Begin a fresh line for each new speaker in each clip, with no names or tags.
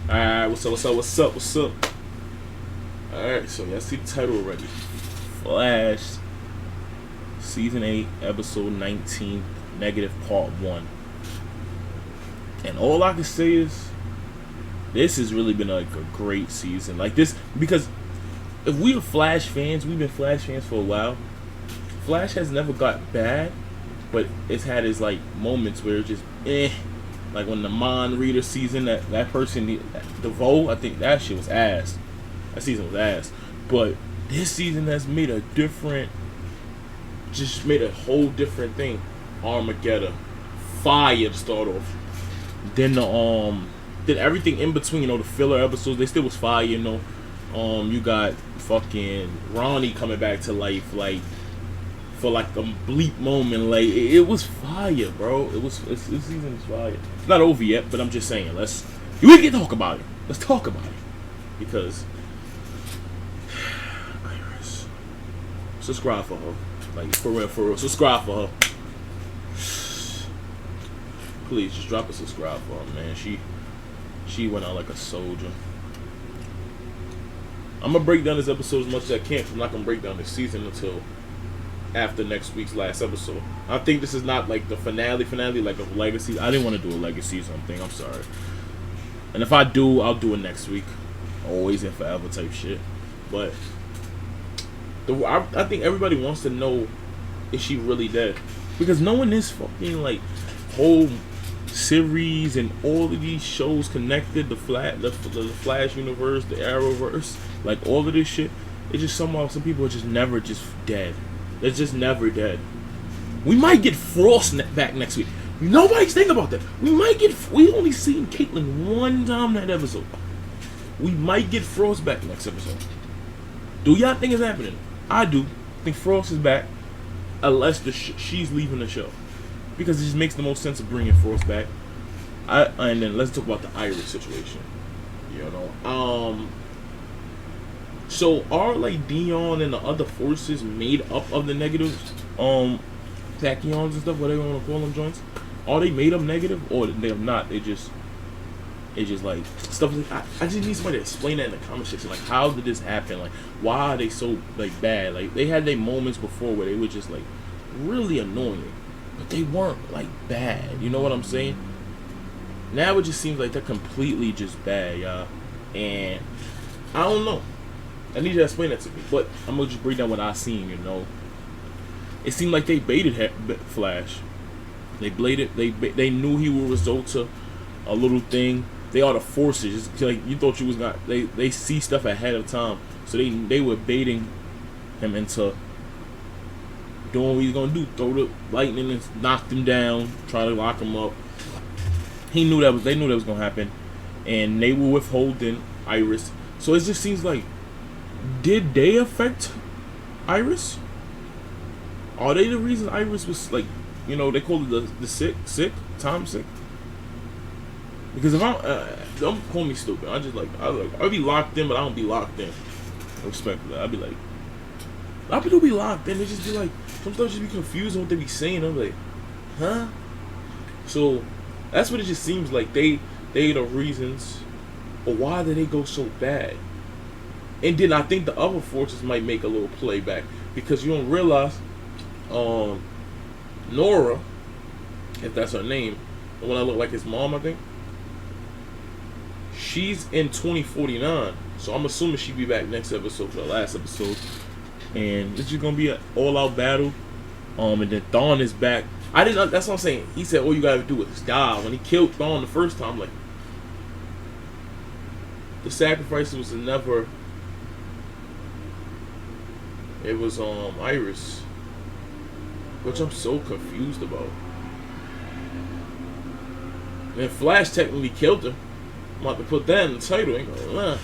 Alright, what's up? Alright, so y'all see the title already. Flash, Season 8, Episode 19, Negative Part 1. And all I can say is, this has really been like a great season. Like this, because if we're Flash fans, we've been Flash fans for a while. Flash has never got bad, but it's had its like moments where it's just like when the Mind Reader season, that person, DeVoe, I think that shit was ass. That season was ass. But this season has made a different, just made a whole different thing. Armageddon, fire to start off. Then then everything in between, you know, the filler episodes, they still was fire, you know. You got fucking Ronnie coming back to life, like for like a bleep moment, like it was fire, bro. This season is fire. It's not over yet, but I'm just saying, we can talk about it. Let's talk about it because Iris, subscribe for her, like for real, subscribe for her. Please just drop a subscribe for her, man. She went out like a soldier. I'm gonna break down this episode as much as I can. I'm not gonna break down this season until after next week's last episode. I think this is not like the finale like a legacy. I didn't want to do a legacy something. I'm sorry. And if I do, I'll do it next week. Always and forever type shit. But I think everybody wants to know, is she really dead? Because knowing this fucking like whole series and all of these shows connected, the Flash universe, the Arrowverse, like all of this shit, it's just somehow some people are just never just dead. They're just never dead. We might get Frost back next week. Nobody's thinking about that. We only seen Caitlyn one time that episode. We might get Frost back next episode. Do y'all think it's happening? I do. I think Frost is back, unless she's leaving the show, because it just makes the most sense of bringing Frost back. And then let's talk about the Iris situation. You know, so are like Dion and the other forces made up of the negatives, tachyons and stuff, whatever you want to call them joints? Are they made up negative, or they're not? It's just like stuff. Like, I just need somebody to explain that in the comment section. Like, how did this happen? Like, why are they so like bad? Like, they had their moments before where they were just like really annoying, but they weren't like bad. You know what I'm saying? Now it just seems like they're completely just bad, y'all. And I don't know. I need you to explain that to me. But I'm gonna just break down what I seen. You know, it seemed like they baited Flash. They bladed. They knew he would result to a little thing. They are the forces. It's like you thought you was not. They see stuff ahead of time, so they were baiting him into doing what he's gonna do. Throw the lightning and knock him down. Try to lock him up. They knew that was gonna happen, and they were withholding Iris. So it just seems like, did they affect Iris? Are they the reason Iris was like, you know, they call it the sick, Tom sick? Because if don't call me stupid. I'll be locked in, but I don't be locked in. Respectfully, I'll be like, a lot of people be locked in. They just be like, sometimes just be confused on what they be saying. I'm like, huh? So that's what it just seems like. They the reasons, or why did they go so bad? And then I think the other forces might make a little playback, because you don't realize, Nora, if that's her name, the one that looked like his mom, I think, she's in 2049. So I'm assuming she'll be back next episode for the last episode, and it's just gonna be an all-out battle. And then Thawne is back. That's what I'm saying. He said all you gotta do is die. When he killed Thawne the first time, like, the sacrifice was never. It was Iris, which I'm so confused about. And Flash technically killed her. I'm about to put that in the title. Ain't gonna lie.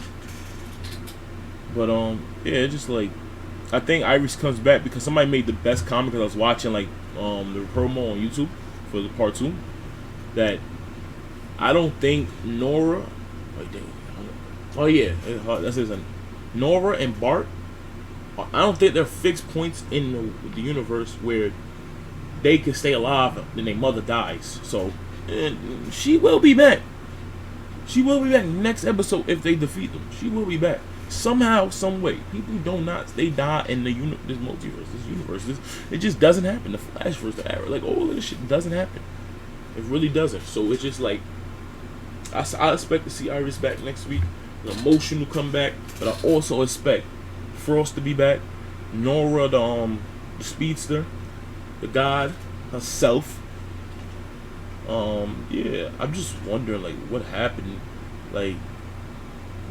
But yeah, just like, I think Iris comes back because somebody made the best comment, because I was watching like the promo on YouTube for the part 2, that I don't think Nora. Wait, dang, oh yeah, that's his name. Nora and Bart. I don't think they're fixed points in the universe where they can stay alive and their mother dies. So, and she will be back. She will be back next episode if they defeat them. She will be back somehow, some way. People don't not they die in the this multiverse, this universe. It just doesn't happen. The Flash versus the Arrow, like all of this shit doesn't happen. It really doesn't. So it's just like I expect to see Iris back next week. An emotional comeback, but I also expect Frost to be back. Nora, the speedster, the god herself. Yeah, I'm just wondering like what happened, like.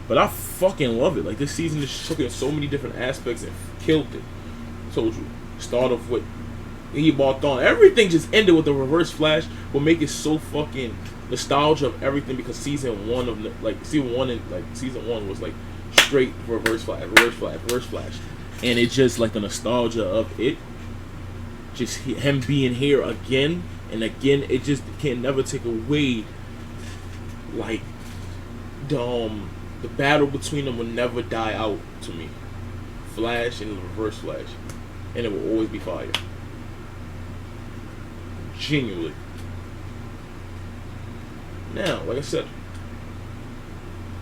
But I fucking love it. Like this season just took it in so many different aspects and killed it. Told you, start off with he walked on. Everything just ended with the Reverse Flash. Will make it so fucking nostalgia of everything because season one was like straight Reverse Flash, and it's just like the nostalgia of it. Just him being here again and again. It just can never take away like the battle between them will never die out to me. Flash and the Reverse Flash. And it will always be fire. Genuinely. Now, like I said,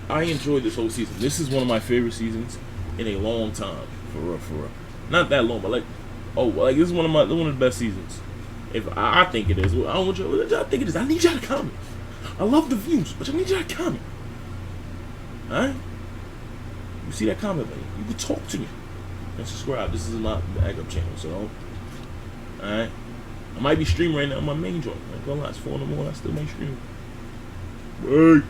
I enjoyed this whole season. This is one of my favorite seasons in a long time. For real, for real. Not that long, but this is one of the best seasons. If I think it is. I don't want you. I think it is. I need y'all to comment. I love the views, but I need y'all to comment. Alright? You see that comment button. You can talk to me. And subscribe. This is my backup channel, so alright? I might be streaming right now on my main joint. I ain't gonna lie, it's 4 in the morning, I still might stream. Bye.